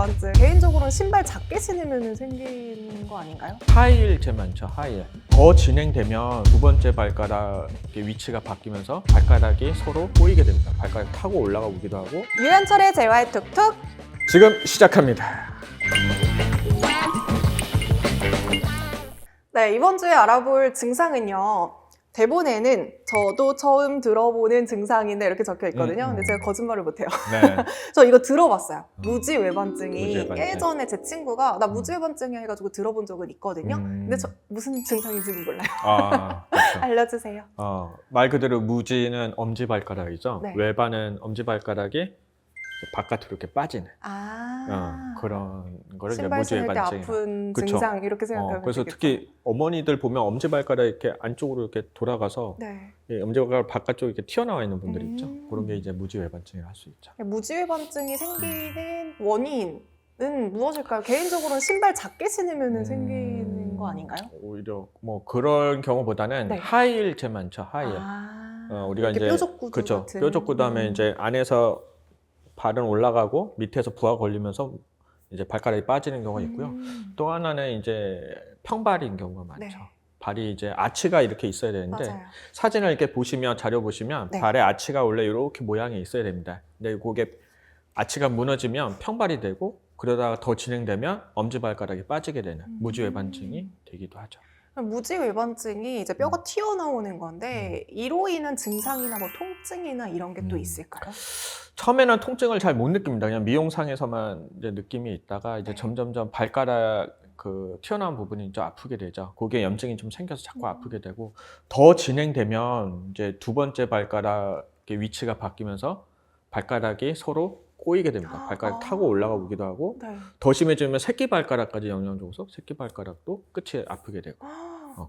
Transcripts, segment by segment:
외반증. 개인적으로는 신발 작게 신으면 생기는 거 아닌가요? 하이힐 제일 많죠. 하이힐. 더 진행되면 두 번째 발가락의 위치가 바뀌면서 발가락이 서로 꼬이게 됩니다. 발가락이 타고 올라가기도 하고. 유현철의 재활 툭툭. 지금 시작합니다. 네, 이번 주에 알아볼 증상은요. 대본에는 저도 처음 들어보는 증상인데 이렇게 적혀 있거든요. 근데 제가 거짓말을 못해요. 네. 저 이거 들어봤어요. 무지외반증이 무지외반증. 예전에 제 친구가 나 무지외반증이 해가지고 들어본 적은 있거든요. 근데 저 무슨 증상인지는 몰라요. 아, 그렇죠. 알려주세요. 말 그대로 무지는 엄지발가락이죠. 네. 외반은 엄지발가락이 바깥으로 이렇게 빠지는 아. 그런 거를 이제 신발 신을 때 무지외반증. 아픈 그쵸. 증상 이렇게 생각하면 그래서 되겠죠. 특히 어머니들 보면 엄지발가락 이렇게 안쪽으로 이렇게 돌아가서 네. 엄지발가락 바깥쪽에 이렇게 튀어나와 있는 분들이 있죠. 음. 그런 게 이제 무지외반증이라 할 수 있죠. 무지외반증이 생기는 원인은 무엇일까요? 개인적으로는 신발 작게 신으면 생기는 거 아닌가요? 오히려 뭐 그런 경우보다는 네. 하이힐 제일 많죠. 하이힐. 우리가 이렇게 이제 뾰족구두 그렇죠. 같은. 뾰족구두 하면 이제 안에서 발은 올라가고 밑에서 부하 걸리면서 이제 발가락이 빠지는 경우가 있고요. 또 하나는 이제 평발인 경우가 많죠. 네. 발이 이제 아치가 이렇게 있어야 되는데 맞아요. 사진을 이렇게 보시면 자료 보시면 네. 발의 아치가 원래 이렇게 모양이 있어야 됩니다. 근데 그게 아치가 무너지면 평발이 되고 그러다가 더 진행되면 엄지발가락이 빠지게 되는 무지외반증이 되기도 하죠. 무지외반증이 이제 뼈가 튀어나오는 건데 이로 인한 증상이나 뭐 통증이나 이런 게 또 있을까요? 처음에는 통증을 잘 못 느낍니다. 그냥 미용상에서만 이제 느낌이 있다가 이제 네. 점점점 발가락 그 튀어나온 부분이 좀 아프게 되죠. 거기에 염증이 좀 생겨서 자꾸 아프게 되고 더 진행되면 이제 두 번째 발가락의 위치가 바뀌면서 발가락이 서로 꼬이게 됩니다. 발가락 타고 올라가 보기도 하고 네. 더 심해지면 새끼발가락까지 영향을 줘서 새끼발가락도 끝이 아프게 되고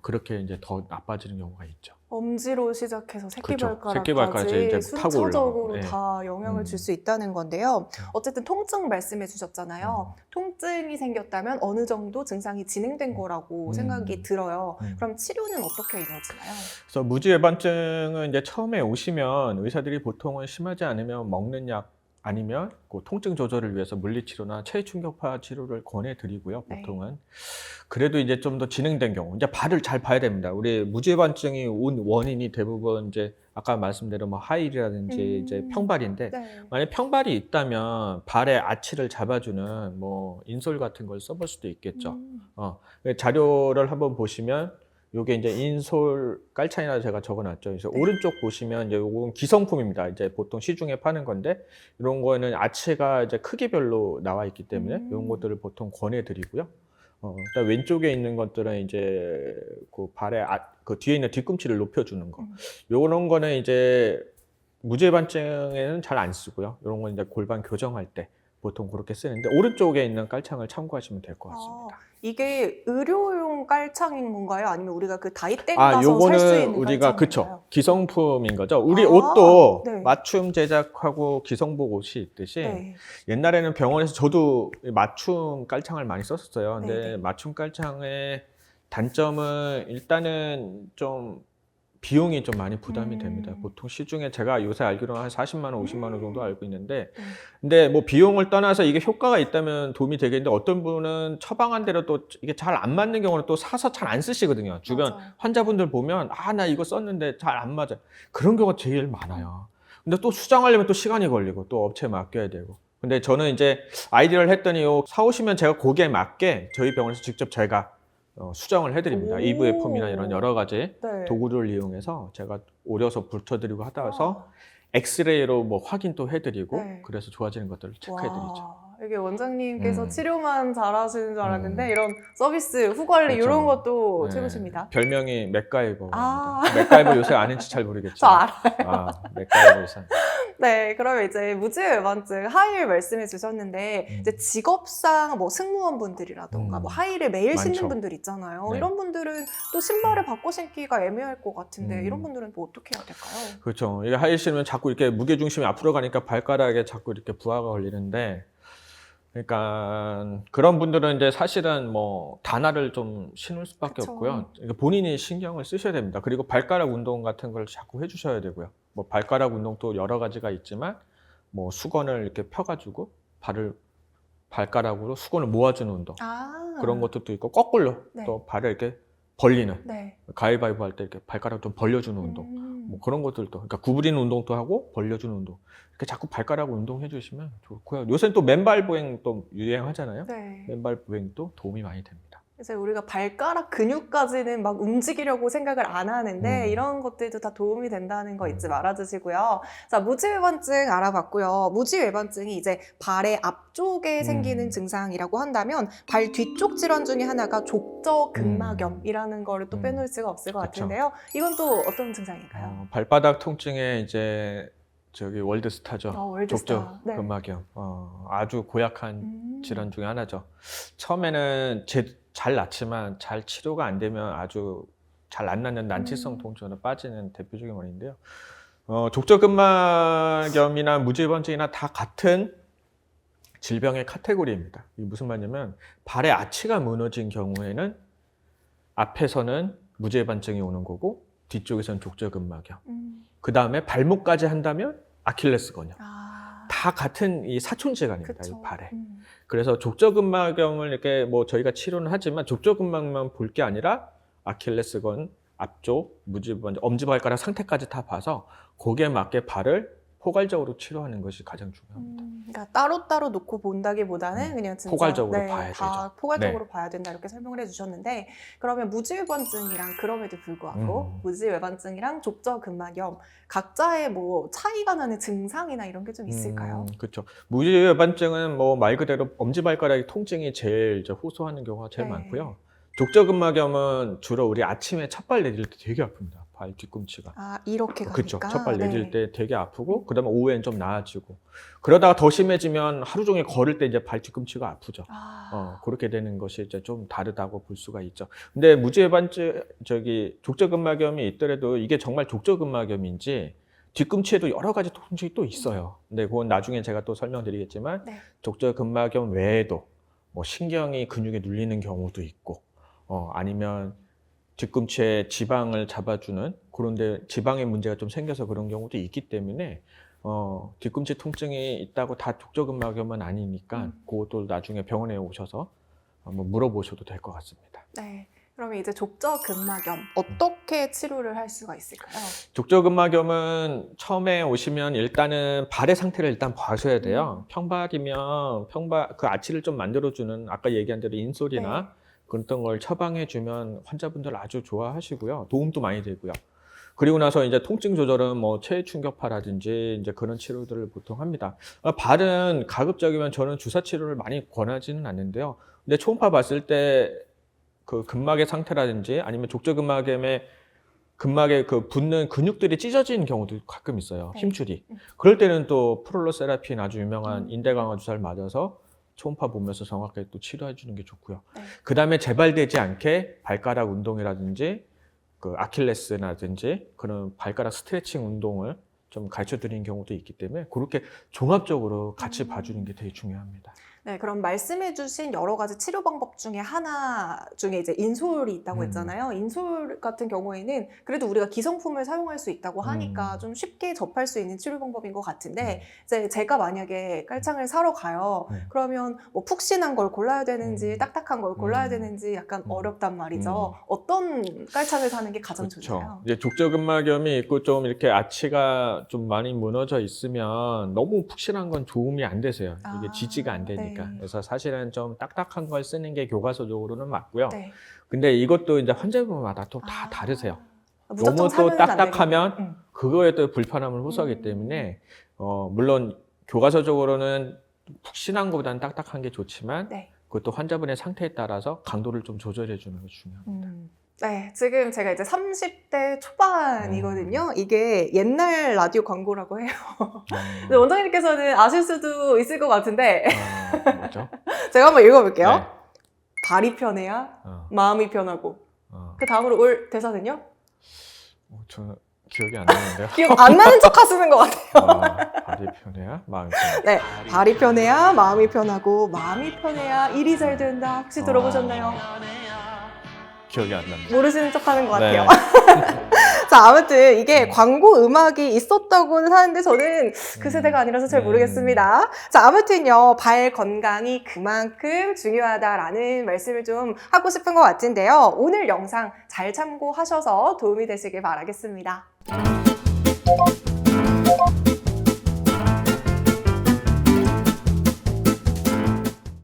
그렇게 이제 더 나빠지는 경우가 있죠. 엄지로 시작해서 그렇죠. 새끼발가락까지 새끼발까지 이제 타고 순차적으로 올라가고. 다 영향을 줄 수 있다는 건데요. 어쨌든 통증 말씀해 주셨잖아요. 통증이 생겼다면 어느 정도 증상이 진행된 거라고 생각이 들어요. 그럼 치료는 어떻게 이루어지나요? 그래서 무지외반증은 이제 처음에 오시면 의사들이 보통은 심하지 않으면 먹는 약 아니면 그 통증 조절을 위해서 물리치료나 체외충격파 치료를 권해드리고요. 보통은. 그래도 이제 좀 더 진행된 경우, 이제 발을 잘 봐야 됩니다. 우리 무지외반증이 온 원인이 대부분 이제 아까 말씀대로 뭐 하이힐이라든지 이제 평발인데 네. 만약 평발이 있다면 발의 아치를 잡아주는 뭐 인솔 같은 걸 써볼 수도 있겠죠. 자료를 한번 보시면 요게 이제 인솔 깔창이라 제가 적어놨죠. 그래서 오른쪽 보시면 이제 요건 기성품입니다. 이제 보통 시중에 파는 건데 이런 거는 아치가 이제 크기별로 나와 있기 때문에 이런 것들을 보통 권해드리고요. 그다음 왼쪽에 있는 것들은 이제 그 발의 그 뒤에 있는 뒤꿈치를 높여주는 거. 요런 거는 이제 무지외반증에는 잘 안 쓰고요. 이런 건 이제 골반 교정할 때 보통 그렇게 쓰는데 오른쪽에 있는 깔창을 참고하시면 될 것 같습니다. 이게 의료용 깔창인 건가요? 아니면 우리가 그 다이땡 가서 살 수 요거는 있는 우리가 깔창인가요? 그쵸 기성품인 거죠. 우리 옷도 네. 맞춤 제작하고 기성복 옷이 있듯이 네. 옛날에는 병원에서 저도 맞춤 깔창을 많이 썼었어요. 근데 네네. 맞춤 깔창의 단점은 일단은 좀 비용이 좀 많이 부담이 됩니다. 보통 시중에 제가 요새 알기로는 한 40만 원, 50만 원 정도 알고 있는데 근데 뭐 비용을 떠나서 이게 효과가 있다면 도움이 되겠는데 어떤 분은 처방한 대로 또 이게 잘 안 맞는 경우는 또 사서 잘 안 쓰시거든요. 주변 맞아요. 환자분들 보면 나 이거 썼는데 잘 안 맞아. 그런 경우가 제일 많아요. 근데 또 수정하려면 또 시간이 걸리고 또 업체에 맡겨야 되고. 근데 저는 이제 아이디어를 했더니 사오시면 제가 거기에 맞게 저희 병원에서 직접 제가 수정을 해드립니다. EVF 폼이나 이런 여러 가지 네. 도구를 이용해서 제가 오려서 붙여드리고 하다서 엑스레이로 뭐 확인도 해드리고 네. 그래서 좋아지는 것들을 체크해드리죠. 이게 원장님께서 치료만 잘하시는 줄 알았는데 음. 이런 서비스, 후관리 그렇죠. 이런 것도 네. 최고십니다. 별명이 맥가이버입니다. 아. 맥가이버 요새 아는지 잘 모르겠죠. 저 알아요. 맥가이버 의사. 네, 그러면 이제 무지외반증 하이힐 말씀해 주셨는데 이제 직업상 뭐 승무원분들이라던가 뭐 하이힐을 매일 많죠. 신는 분들 있잖아요. 네. 이런 분들은 또 신발을 바꿔 신기가 애매할 것 같은데 이런 음. 분들은 뭐 어떻게 해야 될까요? 그렇죠. 이게 하이힐 신으면 자꾸 이렇게 무게중심이 앞으로 가니까 발가락에 자꾸 이렇게 부하가 걸리는데 그러니까 그런 분들은 이제 사실은 뭐 단화를 좀 신을 수밖에 그쵸. 없고요. 그러니까 본인이 신경을 쓰셔야 됩니다. 그리고 발가락 운동 같은 걸 자꾸 해주셔야 되고요. 뭐 발가락 운동도 여러 가지가 있지만 뭐 수건을 이렇게 펴가지고 발가락으로 수건을 모아주는 운동. 아. 그런 것도 있고, 거꾸로 네. 또 발을 이렇게 벌리는. 네. 가위바위보 할 때 이렇게 발가락 좀 벌려주는 운동. 뭐 그런 것들도. 그러니까 구부리는 운동도 하고, 벌려주는 운동. 이렇게 자꾸 발가락 운동해 주시면 좋고요. 요새는 또 맨발 보행 또 유행하잖아요. 네. 맨발 보행도 도움이 많이 됩니다. 이제 우리가 발가락 근육까지는 막 움직이려고 생각을 안 하는데 이런 것들도 다 도움이 된다는 거 잊지 말아주시고요. 자, 무지외반증 알아봤고요. 무지외반증이 이제 발의 앞쪽에 생기는 증상이라고 한다면 발 뒤쪽 질환 중에 하나가 족저근막염이라는 거를 또 빼놓을 수가 없을 것 그쵸. 같은데요. 이건 또 어떤 증상인가요? 발바닥 통증에 이제 저기 월드스타죠. 월드스타. 네. 족저근막염. 아주 고약한 질환 중에 하나죠. 처음에는 잘 낫지만 잘 치료가 안 되면 아주 잘 안 낫는 난치성 통증으로 빠지는 대표적인 원인인데요. 족저근막염이나 무지외반증이나 다 같은 질병의 카테고리입니다. 이게 무슨 말이냐면 발의 아치가 무너진 경우에는 앞에서는 무지외반증이 오는 거고 뒤쪽에서는 족저근막염. 그 다음에 발목까지 한다면 아킬레스건염. 다 같은 이 사촌질환입니다. 이 발에. 그래서 족저근막염을 이렇게 뭐 저희가 치료는 하지만 족저근막만 볼 게 아니라 아킬레스건 앞쪽, 무지외반증, 엄지발가락 상태까지 다 봐서 거기에 맞게 발을 포괄적으로 치료하는 것이 가장 중요합니다. 그러니까 따로따로 놓고 본다기보다는 그냥 진짜 포괄적으로 봐야 다 되죠. 포괄적으로 봐야 된다 이렇게 설명을 해주셨는데 그러면 무지외반증이랑 그럼에도 불구하고 무지외반증이랑 족저근막염 각자의 뭐 차이가 나는 증상이나 이런 게 좀 있을까요? 그렇죠. 무지외반증은 뭐 말 그대로 엄지발가락의 통증이 제일 이제 호소하는 경우가 제일 네. 많고요. 족저근막염은 주로 우리 아침에 첫발 내릴 때 되게 아픕니다. 발 뒤꿈치가. 이렇게 가니까. 그렇죠. 첫발 내릴 때 되게 아프고 그다음에 오후엔 좀 나아지고 그러다가 더 심해지면 하루 종일 걸을 때 이제 발 뒤꿈치가 아프죠. 그렇게 되는 것이 이제 좀 다르다고 볼 수가 있죠. 근데 무지외반증 족저근막염이 있더라도 이게 정말 족저근막염인지 뒤꿈치에도 여러 가지 통증이 또 있어요. 근데 그건 나중에 제가 또 설명드리겠지만 네. 족저근막염 외에도 뭐 신경이 근육에 눌리는 경우도 있고 아니면 뒤꿈치에 지방을 잡아주는 그런데 지방의 문제가 좀 생겨서 그런 경우도 있기 때문에 뒤꿈치 통증이 있다고 다 족저근막염은 아니니까 그것도 나중에 병원에 오셔서 한번 물어보셔도 될 것 같습니다. 네. 그러면 이제 족저근막염 어떻게 치료를 할 수가 있을까요? 족저근막염은 처음에 오시면 일단은 발의 상태를 일단 봐셔야 돼요. 평발이면 그 아치를 좀 만들어주는 아까 얘기한 대로 인솔이나 그런 걸 처방해주면 환자분들 아주 좋아하시고요. 도움도 많이 되고요. 그리고 나서 이제 통증 조절은 뭐 체중격파라든지 이제 그런 치료들을 보통 합니다. 발은 가급적이면 저는 주사 치료를 많이 권하지는 않는데요. 근데 초음파 봤을 때 그 근막의 상태라든지 아니면 족저근막염의 근막에 그 붙는 근육들이 찢어지는 경우도 가끔 있어요. 힘줄이. 그럴 때는 또 프롤로세라핀 아주 유명한 인대 강화 주사를 맞아서 초음파 보면서 정확하게 또 치료해 주는 게 좋고요. 그 다음에 재발되지 않게 발가락 운동이라든지 그 아킬레스라든지 그런 발가락 스트레칭 운동을 좀 가르쳐 드리는 경우도 있기 때문에 그렇게 종합적으로 같이 봐주는 게 되게 중요합니다. 네, 그럼 말씀해주신 여러 가지 치료 방법 중에 하나 중에 이제 인솔이 있다고 했잖아요. 인솔 같은 경우에는 그래도 우리가 기성품을 사용할 수 있다고 하니까 좀 쉽게 접할 수 있는 치료 방법인 것 같은데 이제 제가 만약에 깔창을 사러 가요. 그러면 뭐 푹신한 걸 골라야 되는지 딱딱한 걸 골라야 되는지 약간 어렵단 말이죠. 어떤 깔창을 사는 게 가장 좋나요? 이제 족저근막염이 있고 좀 이렇게 아치가 좀 많이 무너져 있으면 너무 푹신한 건 도움이 안 되세요. 이게 지지가 안 되니까. 그래서 사실은 좀 딱딱한 걸 쓰는 게 교과서적으로는 맞고요. 근데 이것도 이제 환자분마다 또 다 다르세요. 너무 또 딱딱하면 그거에 또 불편함을 호소하기 때문에 물론 교과서적으로는 푹신한 것보다는 딱딱한 게 좋지만 그것도 환자분의 상태에 따라서 강도를 좀 조절해 주는 것이 중요합니다. 네, 지금 제가 이제 30대 초반이거든요. 이게 옛날 라디오 광고라고 해요. 원장님께서는 아실 수도 있을 것 같은데 뭐죠? 제가 한번 읽어볼게요. 발이 편해야 마음이 편하고 그 다음으로 올 대사는요? 저는 기억이 안 나는데요. 기억 안 나는 척 하시는 것 같아요. 발이 편해야 마음이 편하고. 네, 발이 편해야 마음이 편하고 마음이 편해야 일이 잘 된다. 혹시 들어보셨나요? 기억이 안 납니다. 모르시는 척 하는 것 같아요. 자, 아무튼 이게 광고 음악이 있었다고는 하는데 저는 그 세대가 아니라서 잘 모르겠습니다. 자, 아무튼요, 발 건강이 그만큼 중요하다라는 말씀을 좀 하고 싶은 것 같은데요. 오늘 영상 잘 참고하셔서 도움이 되시길 바라겠습니다.